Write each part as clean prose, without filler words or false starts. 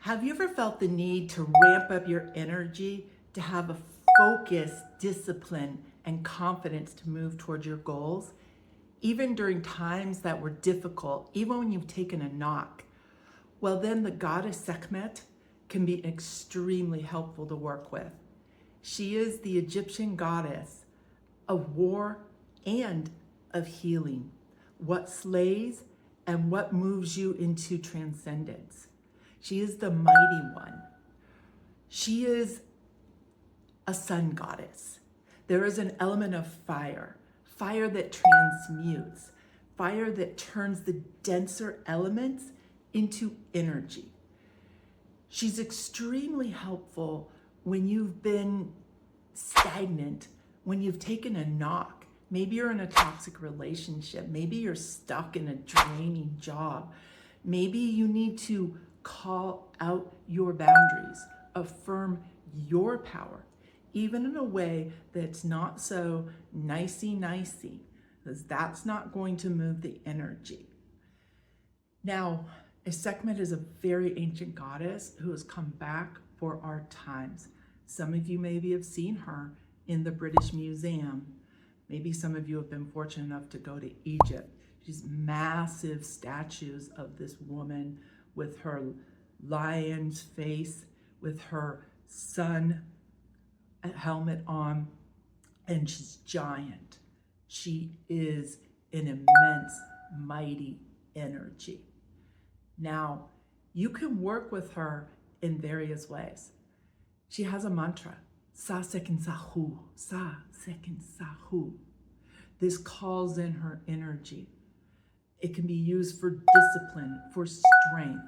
Have you ever felt the need to ramp up your energy, to have a focus, discipline, and confidence to move towards your goals? Even during times that were difficult, even when you've taken a knock? Well, then the goddess Sekhmet can be extremely helpful to work with. She is the Egyptian goddess of war and of healing, what slays and what moves you into transcendence. She is the mighty one. She is a sun goddess. There is an element of fire, fire that transmutes, fire that turns the denser elements into energy. She's extremely helpful when you've been stagnant, when you've taken a knock. Maybe you're in a toxic relationship. Maybe you're stuck in a draining job. Maybe you need to call out your boundaries, affirm your power, even in a way that's not so nicey, because that's not going to move the energy. Now, Sekhmet is a very ancient goddess who has come back for our times. Some of you maybe have seen her in the British Museum. Maybe some of you have been fortunate enough to go to Egypt. She's massive statues of this woman with her lion's face, with her sun helmet on, and she's giant. She is an immense, mighty energy. Now, you can work with her in various ways. She has a mantra, Sa Sekin Sahu, Sa Sekin Sahu. This calls in her energy. It can be used for discipline, for strength.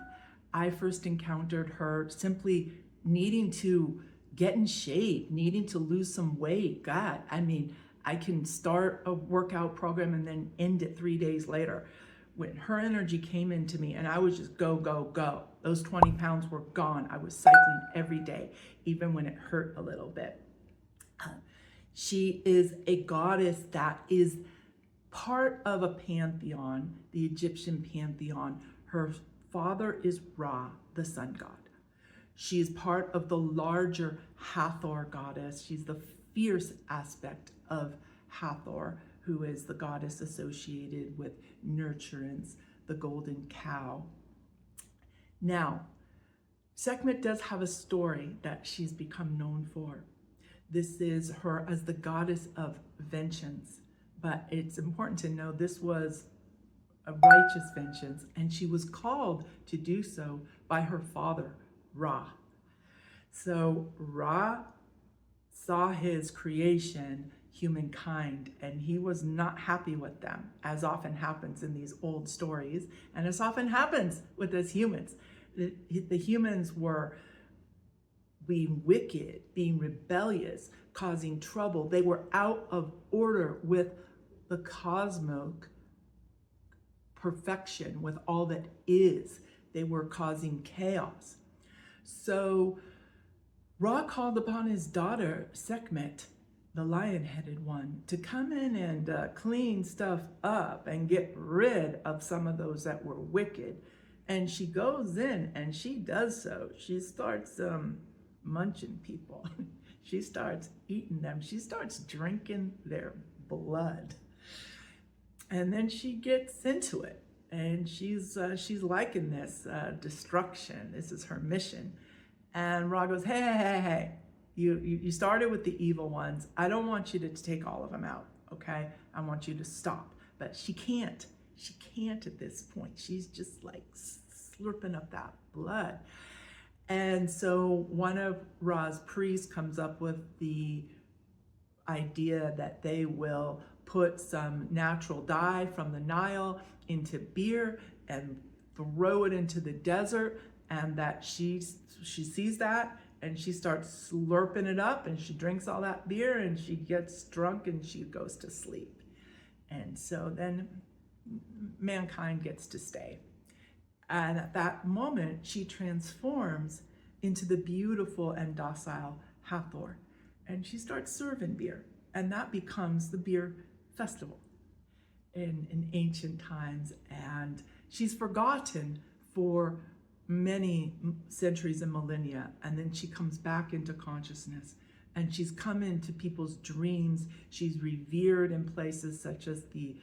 I first encountered her simply needing to get in shape, needing to lose some weight. God, I can start a workout program and then end it 3 days later. When her energy came into me and I was just go, go, go. Those 20 pounds were gone. I was cycling every day, even when it hurt a little bit. She is a goddess that is part of a pantheon, the Egyptian pantheon. Her father is Ra, the sun god. She is part of the larger Hathor goddess. She's the fierce aspect of Hathor, who is the goddess associated with nurturance, the golden cow. Now, Sekhmet does have a story that she's become known for. This is her as the goddess of vengeance, but it's important to know this was a righteous vengeance, and she was called to do so by her father, Ra. So Ra saw his creation, humankind, and he was not happy with them, as often happens in these old stories, and as often happens with us humans. The humans were being wicked, being rebellious, causing trouble. They were out of order with the cosmic perfection, with all that is. They were causing chaos. So Ra called upon his daughter, Sekhmet, the lion-headed one, to come in and clean stuff up and get rid of some of those that were wicked. And she goes in and she does so. She starts munching people. She starts eating them. She starts drinking their blood. And then she gets into it. And she's liking this destruction. This is her mission. And Ra goes, hey. You started with the evil ones. I don't want you to take all of them out, okay? I want you to stop. But she can't. She can't at this point. She's just like slurping up that blood. And so one of Ra's priests comes up with the idea that they will put some natural dye from the Nile into beer and throw it into the desert, and that she sees that and she starts slurping it up and she drinks all that beer and she gets drunk and she goes to sleep. And so then mankind gets to stay. And at that moment, she transforms into the beautiful and docile Hathor. And she starts serving beer. And that becomes the beer festival in ancient times. And she's forgotten for many centuries and millennia, and then she comes back into consciousness, and she's come into people's dreams. She's revered in places such as the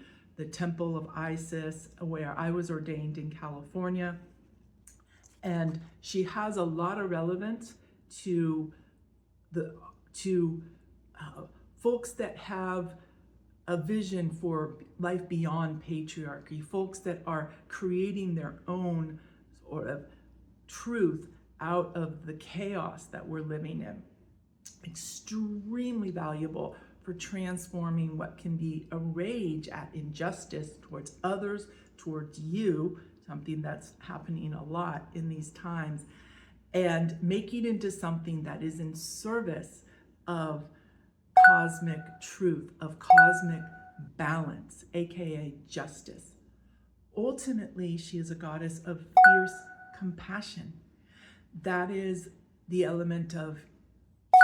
Temple of Isis, where I was ordained in California. And she has a lot of relevance to folks that have a vision for life beyond patriarchy, folks that are creating their own sort of truth out of the chaos that we're living in. Extremely valuable for transforming what can be a rage at injustice towards others, towards you, something that's happening a lot in these times, and make it into something that is in service of cosmic truth, of cosmic balance, aka justice. Ultimately, she is a goddess of fierce compassion. That is the element of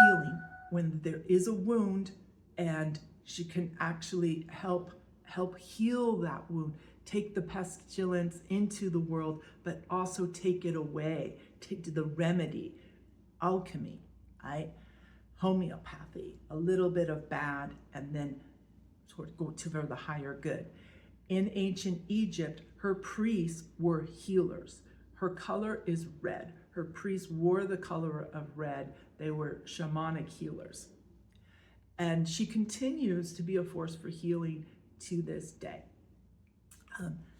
healing. When there is a wound, and she can actually help heal that wound, take the pestilence into the world, but also take it away, take the remedy, alchemy, right? Homeopathy, a little bit of bad, and then sort of go to the higher good. In ancient Egypt, her priests were healers. Her color is red. Her priests wore the color of red. They were shamanic healers. And she continues to be a force for healing to this day.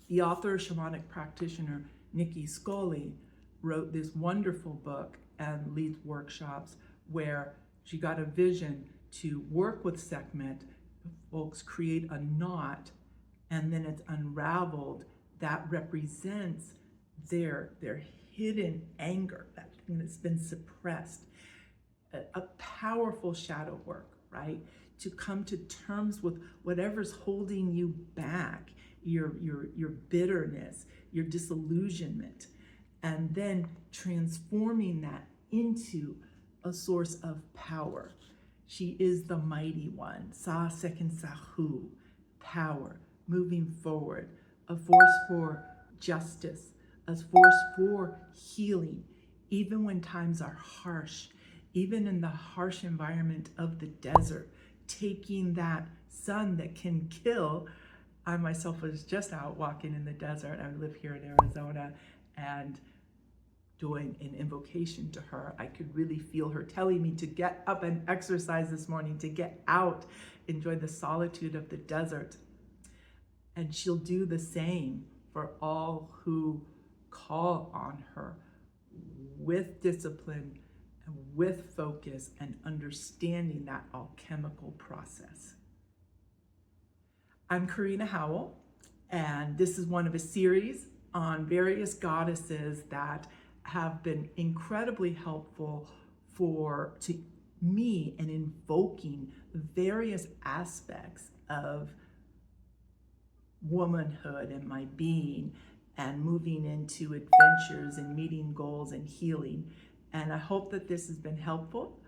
The author, shamanic practitioner, Nikki Scully, wrote this wonderful book and leads workshops where she got a vision to work with Sekhmet. Folks create a knot, and then it's unraveled. That represents their hidden anger, that thing that's been suppressed. A powerful shadow work, right? To come to terms with whatever's holding you back, your bitterness, your disillusionment, and then transforming that into a source of power. She is the mighty one, Sa Sekin Sahu, power, moving forward, a force for justice, a force for healing, even when times are harsh, even in the harsh environment of the desert, taking that sun that can kill. I myself was just out walking in the desert. I live here in Arizona, and doing an invocation to her. I could really feel her telling me to get up and exercise this morning, to get out, enjoy the solitude of the desert. And she'll do the same for all who call on her with discipline and with focus and understanding that alchemical process. I'm Karina Howell, and this is one of a series on various goddesses that have been incredibly helpful to me in invoking various aspects of womanhood and my being, and moving into adventures and meeting goals and healing. And I hope that this has been helpful.